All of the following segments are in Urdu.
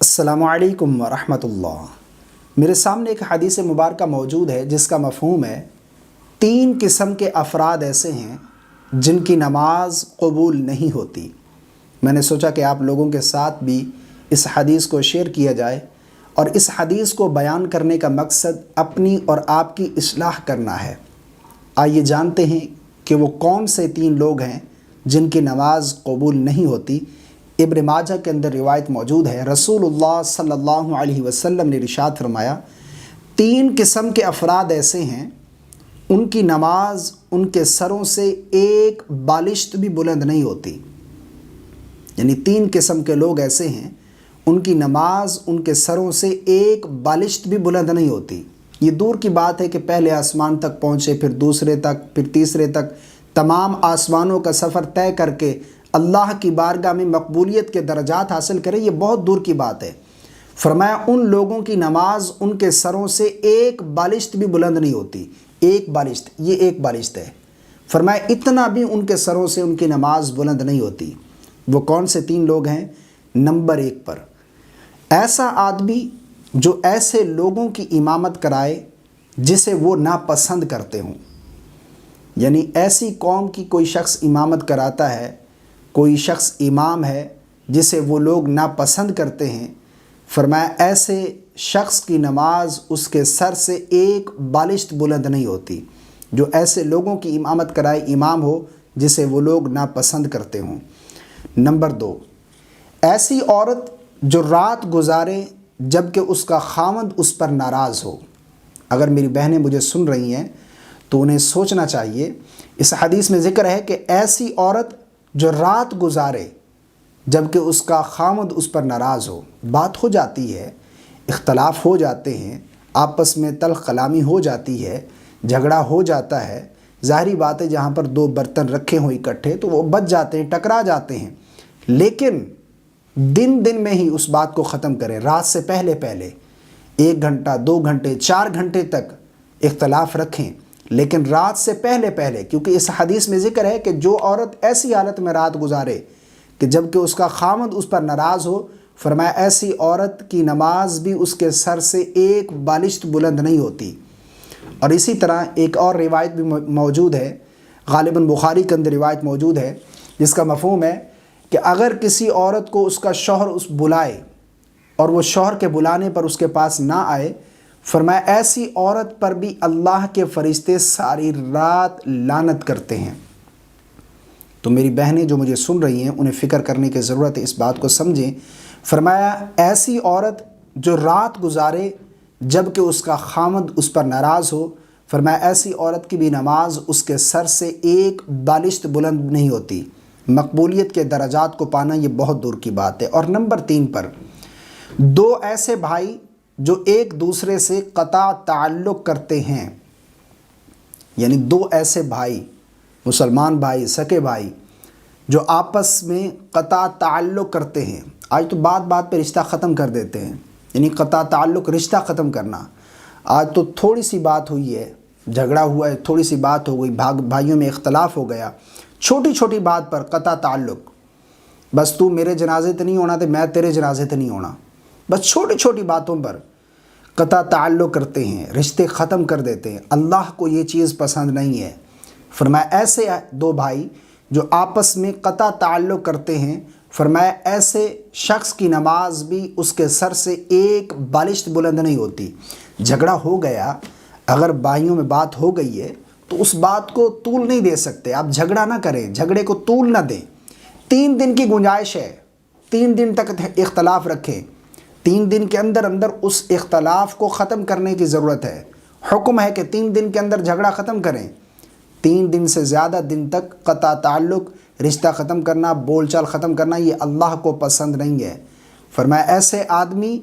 السلام علیکم ورحمۃ اللہ۔ میرے سامنے ایک حدیث مبارکہ موجود ہے جس کا مفہوم ہے 3 قسم کے افراد ایسے ہیں جن کی نماز قبول نہیں ہوتی۔ میں نے سوچا کہ آپ لوگوں کے ساتھ بھی اس حدیث کو شیئر کیا جائے، اور اس حدیث کو بیان کرنے کا مقصد اپنی اور آپ کی اصلاح کرنا ہے۔ آئیے جانتے ہیں کہ وہ کون سے 3 لوگ ہیں جن کی نماز قبول نہیں ہوتی۔ ابن ماجہ کے اندر روایت موجود ہے، رسول اللہ صلی اللہ علیہ وسلم نے ارشاد فرمایا 3 قسم کے افراد ایسے ہیں ان کی نماز ان کے سروں سے ایک بالشت بھی بلند نہیں ہوتی۔ یعنی 3 قسم کے لوگ ایسے ہیں ان کی نماز ان کے سروں سے ایک بالشت بھی بلند نہیں ہوتی۔ یہ دور کی بات ہے کہ پہلے آسمان تک پہنچے، پھر دوسرے تک، پھر تیسرے تک، تمام آسمانوں کا سفر طے کر کے اللہ کی بارگاہ میں مقبولیت کے درجات حاصل کرے، یہ بہت دور کی بات ہے۔ فرمایا ان لوگوں کی نماز ان کے سروں سے ایک بالشت بھی بلند نہیں ہوتی۔ ایک بالشت، یہ ایک بالشت ہے۔ فرمایا اتنا بھی ان کے سروں سے ان کی نماز بلند نہیں ہوتی۔ وہ کون سے 3 لوگ ہیں؟ نمبر 1 پر ایسا آدمی جو ایسے لوگوں کی امامت کرائے جسے وہ ناپسند کرتے ہوں۔ یعنی ایسی قوم کی کوئی شخص امامت کراتا ہے، کوئی شخص امام ہے جسے وہ لوگ ناپسند کرتے ہیں، فرمایا ایسے شخص کی نماز اس کے سر سے ایک بالشت بلند نہیں ہوتی۔ جو ایسے لوگوں کی امامت کرائے، امام ہو جسے وہ لوگ ناپسند کرتے ہوں۔ نمبر 2، ایسی عورت جو رات گزارے جبکہ اس کا خاوند اس پر ناراض ہو۔ اگر میری بہنیں مجھے سن رہی ہیں تو انہیں سوچنا چاہیے، اس حدیث میں ذکر ہے کہ ایسی عورت جو رات گزارے جبکہ اس کا خاوند اس پر ناراض ہو۔ بات ہو جاتی ہے، اختلاف ہو جاتے ہیں، آپس میں تلخ کلامی ہو جاتی ہے، جھگڑا ہو جاتا ہے۔ ظاہری بات ہے جہاں پر 2 برتن رکھے ہوں اکٹھے تو وہ بچ جاتے ہیں، ٹکرا جاتے ہیں، لیکن دن میں ہی اس بات کو ختم کریں، رات سے پہلے 1 گھنٹہ 2 گھنٹے 4 گھنٹے تک اختلاف رکھیں، لیکن رات سے پہلے، کیونکہ اس حدیث میں ذکر ہے کہ جو عورت ایسی حالت میں رات گزارے کہ جبکہ اس کا خاوند اس پر ناراض ہو، فرمایا ایسی عورت کی نماز بھی اس کے سر سے ایک بالشت بلند نہیں ہوتی۔ اور اسی طرح ایک اور روایت بھی موجود ہے، غالباً بخاری کے اندر روایت موجود ہے، جس کا مفہوم ہے کہ اگر کسی عورت کو اس کا شوہر بلائے اور وہ شوہر کے بلانے پر اس کے پاس نہ آئے، فرمایا ایسی عورت پر بھی اللہ کے فرشتے ساری رات لعنت کرتے ہیں۔ تو میری بہنیں جو مجھے سن رہی ہیں انہیں فکر کرنے کی ضرورت ہے، اس بات کو سمجھیں۔ فرمایا ایسی عورت جو رات گزارے جبکہ اس کا خاوند اس پر ناراض ہو، فرمایا ایسی عورت کی بھی نماز اس کے سر سے ایک بالشت بلند نہیں ہوتی۔ مقبولیت کے درجات کو پانا یہ بہت دور کی بات ہے۔ اور نمبر 3 پر 2 ایسے بھائی جو ایک دوسرے سے قطع تعلق کرتے ہیں۔ یعنی 2 ایسے بھائی، مسلمان بھائی، سکے بھائی، جو آپس میں قطع تعلق کرتے ہیں۔ آج تو بات پہ رشتہ ختم کر دیتے ہیں، یعنی قطع تعلق، رشتہ ختم کرنا۔ آج تو تھوڑی سی بات ہوئی ہے، جھگڑا ہوا ہے، تھوڑی سی بات ہو گئی، بھائیوں میں اختلاف ہو گیا، چھوٹی بات پر قطع تعلق۔ بس تو میرے جنازے تے نہیں ہونا تو میں تیرے جنازے تے نہیں ہونا، بس چھوٹی باتوں پر قطع تعلق کرتے ہیں، رشتے ختم کر دیتے ہیں۔ اللہ کو یہ چیز پسند نہیں ہے۔ فرمایا ایسے 2 بھائی جو آپس میں قطع تعلق کرتے ہیں، فرمایا ایسے شخص کی نماز بھی اس کے سر سے ایک بالشت بلند نہیں ہوتی۔ جھگڑا ہو گیا، اگر بھائیوں میں بات ہو گئی ہے تو اس بات کو طول نہیں دے سکتے۔ آپ جھگڑا نہ کریں، جھگڑے کو طول نہ دیں۔ 3 دن کی گنجائش ہے، 3 دن تک اختلاف رکھیں، 3 دن کے اندر اس اختلاف کو ختم کرنے کی ضرورت ہے۔ حکم ہے کہ 3 دن کے اندر جھگڑا ختم کریں۔ 3 دن سے زیادہ دن تک قطع تعلق، رشتہ ختم کرنا، بول چال ختم کرنا یہ اللہ کو پسند نہیں ہے۔ فرمایا ایسے آدمی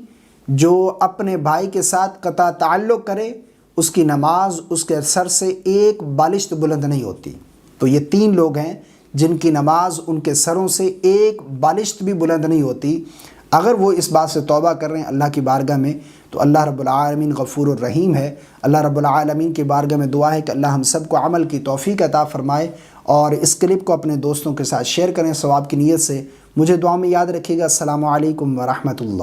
جو اپنے بھائی کے ساتھ قطع تعلق کرے، اس کی نماز اس کے سر سے ایک بالشت بلند نہیں ہوتی۔ تو یہ 3 لوگ ہیں جن کی نماز ان کے سروں سے ایک بالشت بھی بلند نہیں ہوتی۔ اگر وہ اس بات سے توبہ کر رہے ہیں اللہ کی بارگاہ میں تو اللہ رب العالمین غفور الرحیم ہے۔ اللہ رب العالمین کی بارگاہ میں دعا ہے کہ اللہ ہم سب کو عمل کی توفیق عطا فرمائے، اور اس کلپ کو اپنے دوستوں کے ساتھ شیئر کریں ثواب کی نیت سے۔ مجھے دعا میں یاد رکھیے گا۔ السلام علیکم ورحمۃ اللہ۔